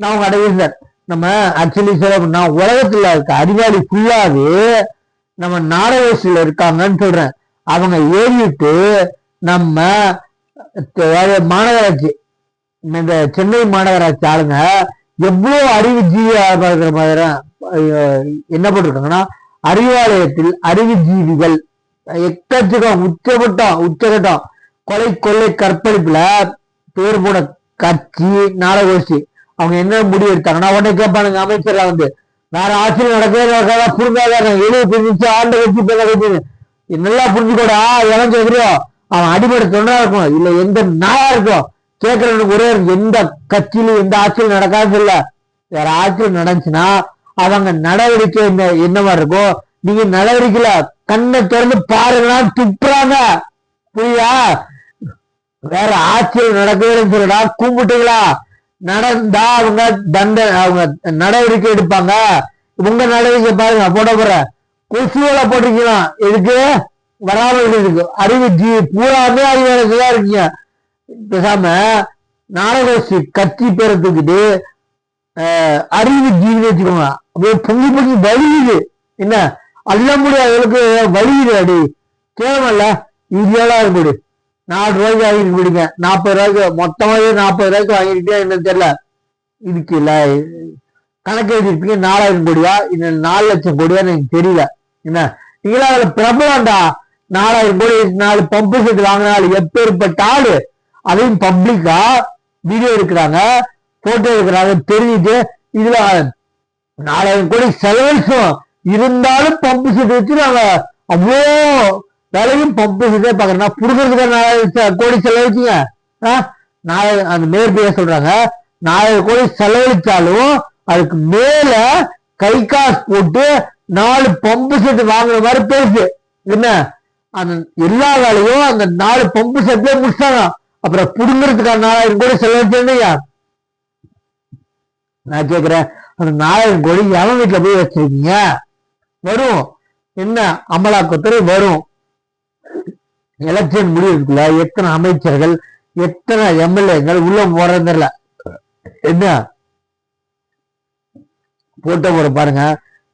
நான் அடைவேன் சார். நம்ம ஆக்சுவலி சொல்ல அப்படின்னா உலகத்துல இருக்க அறிவாளி ஃபுல்லாவே நம்ம நாடகத்துல இருக்காங்கன்னு சொல்றேன். அவங்க ஏறிட்டு நம்ம மாநகராட்சி, இந்த சென்னை மாநகராட்சி ஆளுங்க எவ்வளவு அறிவு ஜீவியா இருக்கிற மாதிரி என்ன போட்டிருக்காங்கன்னா, அறிவாலயத்தில் அறிவு ஜீவிகள் எக்கச்சக்கம் உச்சகட்டம் கொலை கொள்ளை கற்பழிப்புல பேர் போன கட்சி நாடகோஷ்டி அவங்க என்ன முடிவு எடுத்தாங்கன்னா உடனே கேட்பானுங்க அமைச்சர்ல வந்து வேற ஆட்சியில் நடக்கவே புரிஞ்சாதான் 75 ஆண்டு கட்சி நல்லா புரிஞ்சுக்கூடா இறந்து எதிரும் அவன் அடிப்படை தொண்டா இருக்கும் இல்ல எந்த நாயா இருக்கும் கேட்கறவனுக்கு ஒரே எந்த கட்சியிலும் எந்த ஆட்சியில் நடக்காது இல்ல வேற ஆட்சியில் நடந்துச்சுன்னா அவங்க நடவடிக்கை என்ன மாதிரி இருக்கும். நீங்க நடவடிக்கையில கண்ணை திறந்து பாருங்கன்னா துப்புறாங்க. புரியா? வேற ஆட்சியில் நடக்கவே சொல்லடா கும்பிட்டுங்களா நடந்தா அவங்க அவங்க நடவடிக்கை எடுப்பாங்க. உங்க நடவடிக்கை பாருங்க போட போற கொசுவலை போட்டிருக்கலாம் எதுக்கு வராமல் இருக்கு. அறிவு பூராமே அறிவாளர்களா இருக்கீங்க. பேசாம நாடகோஷ்டி கட்சி பேரை தூக்கிட்டு அறிவு ஜீவின்னு வச்சுக்கோங்க. அப்படியே பொங்கி வலியுது. என்ன அல்ல முடியாதவங்களுக்கு வலியுது. அடி கேவல ஈஸியாலாம் இருக்கு. 4 ரூபாய்க்கு வாங்கிட்டு போயிடுங்க. 40 ரூபாய்க்கு மொத்தமாவே 40 ரூபாய்க்கு வாங்கிட்டே என்னன்னு தெரியல. இதுக்கு இல்ல கணக்கு எழுதிருப்பீங்க 4000 கோடியா இன்னும் 4 லட்சம் கோடியா எனக்கு தெரியல. என்ன நீங்களா அதுல பிரபலம்டா 4000 கோடி 4 பம்பு செட் வாங்கினாலும் எப்பேற்பட்ட ஆளு அதையும் பப்ளிக்கா வீடியோ எடுக்கிறாங்க போட்டோ எடுக்கிறாங்க தெரிஞ்சுட்டு இதுல 4000 கோடி செலவழிச்சோம் இருந்தாலும் பம்பு செட் வச்சு நாங்க அவ்வளோ வேலையும் பம்பு செட்டே பாக்குறேன்னா புடுக்கிறதுக்கு 4000 கோடி செலவழிச்சுங்க. அந்த மேற்கைய சொல்றாங்க 4000 கோடி செலவழிச்சாலும் அதுக்கு மேல கை காசு போட்டு 4 பம்பு செட் வாங்குற மாதிரி பேசு. என்ன அந்த எல்லா வேலையும் அந்த 4 பம்பு செட்லயே முடிச்சாங்க. அப்புறம் புடுங்கிறதுக்கான 4000 கோடி செலவழிச்சா நான் கேக்குறேன். அந்த 4000 கோடி எவன் வீட்டுல போய் வச்சிருக்கீங்க? வரும் என்ன அமலாக்கத்துறை வரும். எலெக்ஷன் முடிவுக்குள்ள எத்தனை அமைச்சர்கள் எத்தனை எம்எல்ஏங்கள் உள்ள போறதில்ல. என்ன போட்ட போற பாருங்க.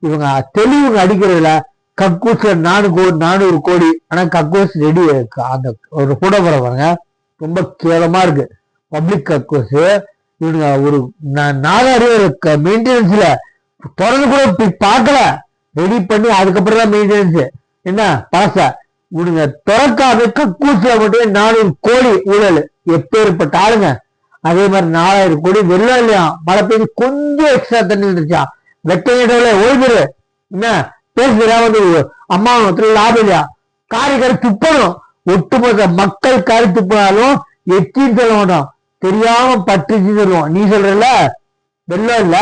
இவங்க தெளிவுங்க அடிக்கிறதுல கக்கூஸ்ல 400 கோடி. ஆனா கக்கூஸ் ரெடி அந்த ஒரு கூட போற பாருங்க ரொம்ப கேவலமா இருக்கு. பப்ளிக் கக்கூஸ் இவனுங்க ஒரு நாகாரி மெயின்டெனன்ஸ்ல திறந்து கூட பார்க்கல ரெடி பண்ணி அதுக்கப்புறம் தான் மெயின்டெனன்ஸ். என்ன பாச இவனுங்க திறக்காத கக்கூஸ்ல மட்டும் 400 கோடி ஊழல் எப்பேற்பட்ட ஆளுங்க. அதே மாதிரி 4000 கோடி வெள்ளம் இல்லையா மழை பெய்து கொஞ்சம் எக்ஸ்ட்ரா தண்ணி இருந்துச்சா வெட்டையிடல ஓய்வு. என்ன பேசுறா வந்து அம்மா லாபம் இல்லையா காரி துப்பணும். ஒட்டுமொத்த மக்கள் காரி துப்பினாலும் எச்சின்னு சொல்ல மாட்டோம் தெரியாம பட்டுச்சு சொல்லுவோம். நீ சொல்றல வெள்ளம் இல்ல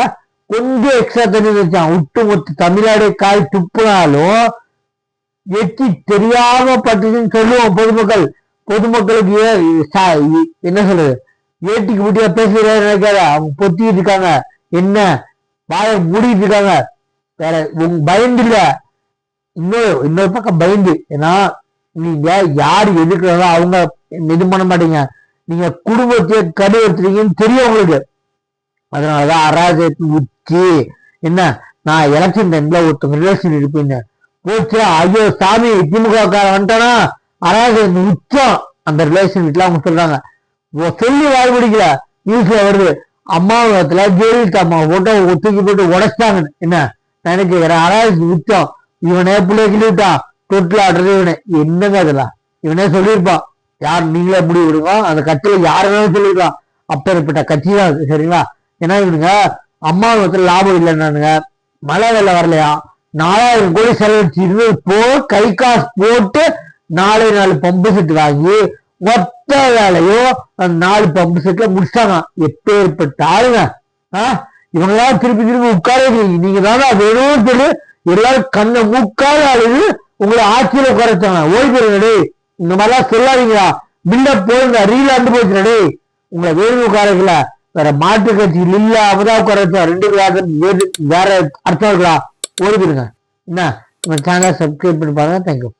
கொஞ்சம் எக்ஸ்ட்ரா தண்ணி வச்சான் ஒட்டுமொத்த தமிழ்நாடு காய் துப்புனாலும் எச்சி தெரியாம பட்டுச்சுன்னு சொல்லுவோம். பொதுமக்களுக்கு என்ன சொல்றது ஏட்டிக்கு முட்டியா பேசுற நினைக்காத. அவங்க பொத்திட்டு இருக்காங்க என்ன வாய மூடிட்டு இருக்காங்க. வேற பயந்து இல்ல இன்னொரு பக்கம் பயந்து. ஏன்னா நீங்க யாரு எதிர்க்கிறதோ அவங்க இது பண்ண மாட்டீங்க. நீங்க குடும்பத்தை கடு எடுத்துறீங்கன்னு தெரியும் உங்களுக்கு. அதனாலதான் அராஜகத்தின் உச்சி. என்ன நான் எலெக்ஷன் டைம்ல ஒருத்தவங்க ரிலேஷன் இருப்பீங்க போச்சு ஐயோ சாமி திமுக வந்துட்டானா அராஜகத்தின் உச்சம் அந்த ரிலேஷன் வீட்டுல அவங்க சொல்றாங்க. சொல்லி வாய் பிடிக்கல நியூஸ்ல வருது. அம்மாவத்துல ஜெயலலிதா அம்மா போட்டு தூக்கி போட்டு உடைச்சிட்டாங்க. என்ன நான் கேட்கிறேன் அராஜகத்தின் உச்சம். இவனே பிள்ளைய கிள்ளிவிட்டான் தொட்டில் ஆடுறது இவனே என்னங்க அதெல்லாம் இவனே சொல்லியிருப்பான். யார் நீங்களே முடிவு விடுங்க அந்த கட்சியில யாருனாலும் சொல்லிருக்கலாம். அப்பேற்பட்ட கட்சி தான் அது சரிங்களா. ஏன்னா இவனுங்க அம்மாவத்துல லாபம் இல்லைன்னானுங்க மழை வெள்ளம் வரலையா 4000 கோடி செலவழிச்சு இருந்தது கை காசு போட்டு 4 பம்பு செட் வாங்கி மொத்த வேலையும் அந்த 4 பம்பு செட்ல முடிச்சாங்க. எப்பேற்பட்ட ஆளுங்க. இவங்களாம் திருப்பி உட்கார நீங்க தானே வேணும்னு சொல்லி எல்லாரும் கண்ணை மூக்காத அழுது உங்களை ஆட்சியில குறைச்சாங்க. ஓய்வு இந்த மாதிரிலாம் சொல்லாதீங்களா பில்டப் போயிருந்தா ரீல் அண்டு போச்சு நடே உங்களை வேணும் உட்காரல வேற மாற்று கட்சியில் இல்ல அவதான் குறைச்சா 2 வேற அர்த்தம் இருக்கலாம் ஓடிடுங்க. என்ன உங்க சேனலை சப்ஸ்கிரைப் பண்ணி பாருங்க. தேங்க்யூ.